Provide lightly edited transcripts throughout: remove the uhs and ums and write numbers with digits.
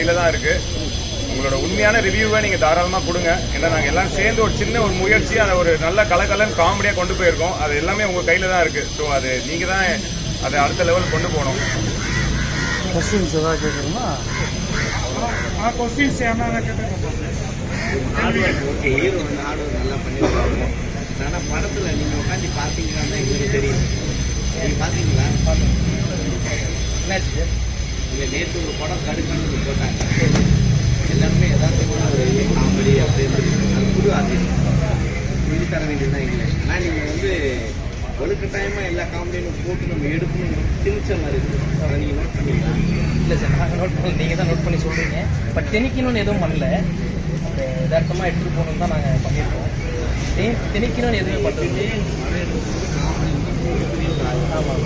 கையில் தான் இருக்குது. உங்களோட உண்மையான ரிவ்யூவை நீங்கள் தாராளமாக கொடுங்க. ஏன்னா நாங்கள் எல்லாம் சேர்ந்து ஒரு சின்ன ஒரு முயற்சி அதை ஒரு நல்ல கலக்கலன்னு காமெடியாக கொண்டு போயிருக்கோம். அது எல்லாமே உங்கள் கையில் தான் இருக்குது. ஸோ அது நீங்கள் தான் அதை அடுத்த லெவல் கொண்டு போகணும். கொஸ்டின்ஸ் ஏதாவது கேட்குறோமா? கொஸ்டின்ஸ் என்ன கேட்குறோம்? ஓகே, ஹீரோ வந்து ஆர்டர் நல்லா பண்ணியிருக்காங்க. ஆனால் படத்தில் நீங்கள் உட்காந்து பார்த்தீங்கன்னா எங்களுக்கு தெரியும். நீங்கள் பார்த்தீங்களா? என்னாச்சு? இல்லை, நேற்று ஒரு படம் கடுக்கணும்னு போட்டாங்க. எல்லாருமே யதார்த்தமான ஒரு காமெடி அப்படின்னு அது புது ஆர்டிஸ்ட் சொல்லி தர வேண்டியதுதான் இல்லை. ஆனால் நீங்கள் வந்து வலுக்கட்டாயமாக எல்லா காமெடியும் போட்டு நம்ம எடுக்கணும் திணிச்ச மாதிரி இருக்குது. அதை நீங்கள் நோட் பண்ணிக்கலாம். இல்லை சார், நாங்கள் நோட் பண்ணல, நீங்கள் தான் நோட் பண்ணி சொல்கிறீங்க. பட் திணிக்கணும்னு எதுவும் பண்ணல, அந்த யதார்த்தமாக எடுத்துகிட்டு போகணுன்னு தான் நாங்கள் பண்ணியிருக்கோம். திணிக்கணும்னு எதுவுமே பண்ணுறது. ஆமாம்,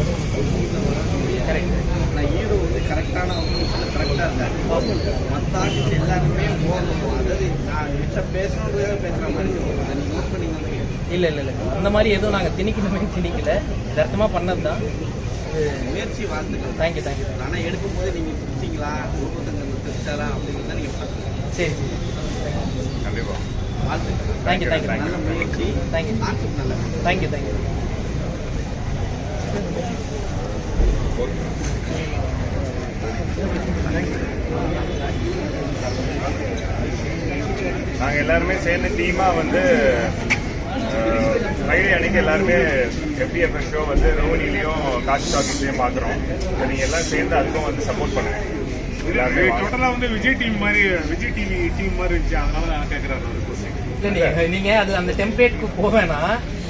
கரெக்ட். நான் ஹீரோ வந்து கரெக்டான அவங்களுக்கு கரெக்டாக இருந்தாங்க. மற்ற ஆர்டிஸ்ட் எல்லாருமே போகணும். அதாவது நான் மிச்சம் பேசணுன்றதாக பேசுகிற மாதிரி அதை நீங்கள் நோட் பண்ணிங்கன்னா. இல்லை இல்லை இல்லை, அந்த மாதிரி எதுவும் நாங்கள் திணிக்கணுமே திணிக்கல, யதார்த்தமாக பண்ணது தான். முயற்சி வாழ்த்துக்கள். Thank you thank you. ஆனால் எடுக்கும்போது நீங்கள் பிடிச்சிங்களா, குடும்பத்தங்க பிடிச்சாரா அப்படிங்கிறத நீங்கள் பார்த்துக்கலாம். சரி, கண்டிப்பாக வாழ்த்துக்கள். Thank you thank you. நல்ல முயற்சி. தேங்க்யூ கான்செப்ட் நல்லா. Thank you thank you. நாங்கள் எல்லாருமே சேர்ந்து டீமாக வந்து ஃப்ரைடே அன்னைக்கு எல்லாருமே FDFS ஷோ வந்து ரோனிலையும் காசி டாக்கிஸ்லையும் பார்க்குறோம். நீங்கள் எல்லாம் சேர்ந்து அதுக்கும் வந்து சப்போர்ட் பண்ணுங்கள். எல்லாருமே டோட்டலாக வந்து விஜய் டிவி டீம் மாதிரி இருந்துச்சு. அதனால நான் கேட்குறேன். இல்லை, நீங்கள் அது அந்த டெம்ப்ளேட்க்கு போவேன்னா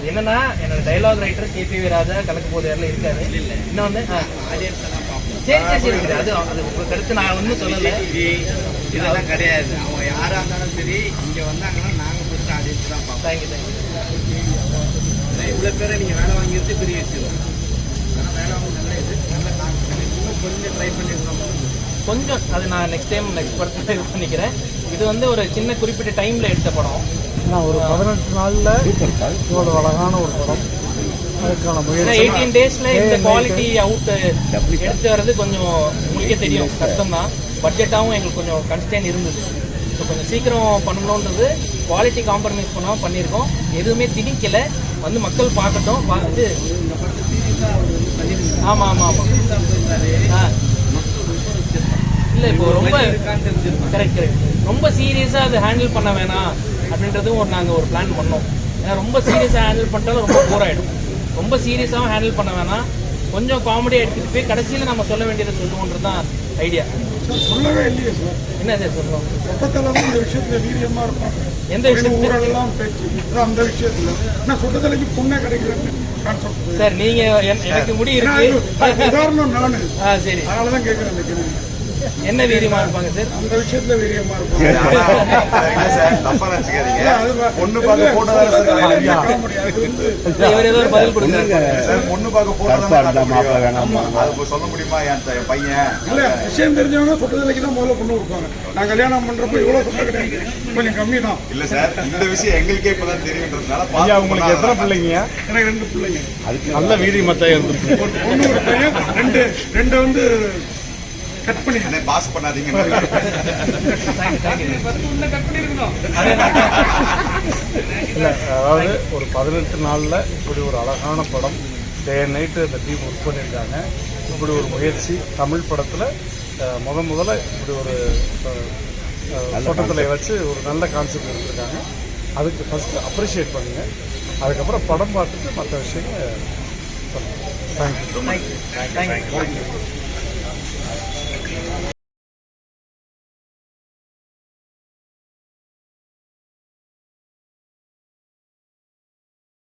என்னன்னா, என்னோட டைலாக் ரைட்டர் KPV ராஜா கணக்கு போதையாரில் இருக்காரு. இன்னொன்று சரி சரி சரி சரி, அது உங்களுக்கு அடுத்து நான் ஒன்றும் சொல்லலை. இதெல்லாம் கிடையாது. அவங்க யாராக இருந்தாலும் சரி, இங்கே வந்தாங்கன்னா நாங்கள் ஃபஸ்ட்டு ஆடியன்ஸ் தான் பார்ப்போம். Thank you thank you. இவ்வளோ பேரை நீங்கள் வேலை வாங்கிடுறது பெரிய விஷயம். ஆனால் வேலை வாங்க நல்ல இது நல்ல கான்ஃபிடன்ஸ். இன்னும் கொஞ்சம் ட்ரை பண்ணியிருக்கோம். கொஞ்சம் அது நான் நெக்ஸ்ட் படத்தில் இது பண்ணிக்கிறேன். இது வந்து ஒரு சின்ன குறிப்பிட்ட டைமில் எடுத்த படம். ஒரு 18 நாளில் இவ்வளோ அழகான ஒரு படம். அதுக்கான முயற்சி 18 daysல இந்த குவாலிட்டி அவுட் எடுத்து வர்றது கொஞ்சம் உங்களுக்கே தெரியும், கஷ்டம் தான். பட்ஜெட்டாகவும் எங்களுக்கு கொஞ்சம் கன்ஸ்டன்ட் இருந்தது. ஸோ கொஞ்சம் சீக்கிரம் பண்ணணுன்றது, குவாலிட்டி காம்ப்ரமைஸ் பண்ணாமல் பண்ணியிருக்கோம். எதுவுமே திணிக்கலை, வந்து மக்கள் பார்க்கட்டும். பார்த்துட்டு ஆமாம் ஆமாம் ஆமாம் இல்லை, இப்போ ரொம்ப கரெக்ட் ரொம்ப சீரியஸாக அதை ஹேண்டில் பண்ண வேணாம் அப்படின்றதும் நாங்கள் ஒரு பிளான் பண்ணோம். ஏன்னா ரொம்ப சீரியஸாக ஹேண்டில் பண்ணிட்டாலும் ரொம்ப போர் ஆகிடும். ரொம்ப சீரியஸாகவும் ஹேண்டில் பண்ண வேணாம், கொஞ்சம் காமெடியாக எடுத்துகிட்டு போய் கடைசியில் நம்ம சொல்ல வேண்டியதை சொல்லுவோன்றது தான் ஐடியா. சொல்லவே இல்லையே சார். என்ன சார் சொல்லுவோம்? சட்டத்தில் இந்த விஷயத்தில் வீரியமாக இருப்பாங்க. எந்த விஷயத்துல? ஊரெல்லாம் பேச்சு அந்த விஷயத்தில் நான் சொட்டத்தலைக்கு பொண்ணே கிடைக்கிறேன்னு கான்செப்ட் சார். நீங்கள் எனக்கு முடி இருக்கு, உதாரணம் நான் சரி, அதனால தான் கேட்குறேன். அந்த கேள்வி என்ன வீரியமா இருப்பாங்க சார்? அந்த விஷயத்துல வீரியமா இருப்பாங்க. பொண்ணு பார்க்க போட்டோ இவர் ஏதோ பதில் கொடுக்குறாரு. பொண்ணு பார்க்க போட்டோ சொல்ல முடியுமா என் பையன்? இல்ல, விஷயம் தெரிஞ்சவங்க சொட்டத்தலைக்கு தான் முதல்ல பொண்ணு கொடுப்பாங்க. நான் கல்யாணம் பண்றப்ப இவ்வளவு சொட்ட கிடையாது, கொஞ்சம் கம்மி தான். இல்ல சார், இந்த விஷயம் எங்களுக்கே இப்பதான் தெரியுன்றதுனால. உங்களுக்கு எத்தனை பிள்ளைங்க? எனக்கு 2 பிள்ளைங்க. நல்ல வீரியமத்தான் இருந்துருக்கு. ஒரு பொண்ணு ஒரு பையன். ரெண்டு வந்து கட் பண்ணி பாஸ் பண்ணாதீங்க. இல்லை, அதாவது ஒரு 18 நாளில் இப்படி ஒரு அழகான படம் டே அண்ட் நைட்டு அந்த டீம் ஒர்க் பண்ணியிருக்காங்க. இப்படி ஒரு முயற்சி தமிழ் படத்தில் முதல்ல இப்படி ஒரு தோட்டத்தில் வச்சு ஒரு நல்ல கான்செப்ட் எடுத்திருக்காங்க. அதுக்கு ஃபஸ்ட்டு அப்ரிஷியேட் பண்ணுங்கள். அதுக்கப்புறம் படம் பார்த்துட்டு மற்ற விஷயங்கள் சொல்லுங்கள். தேங்க்யூ.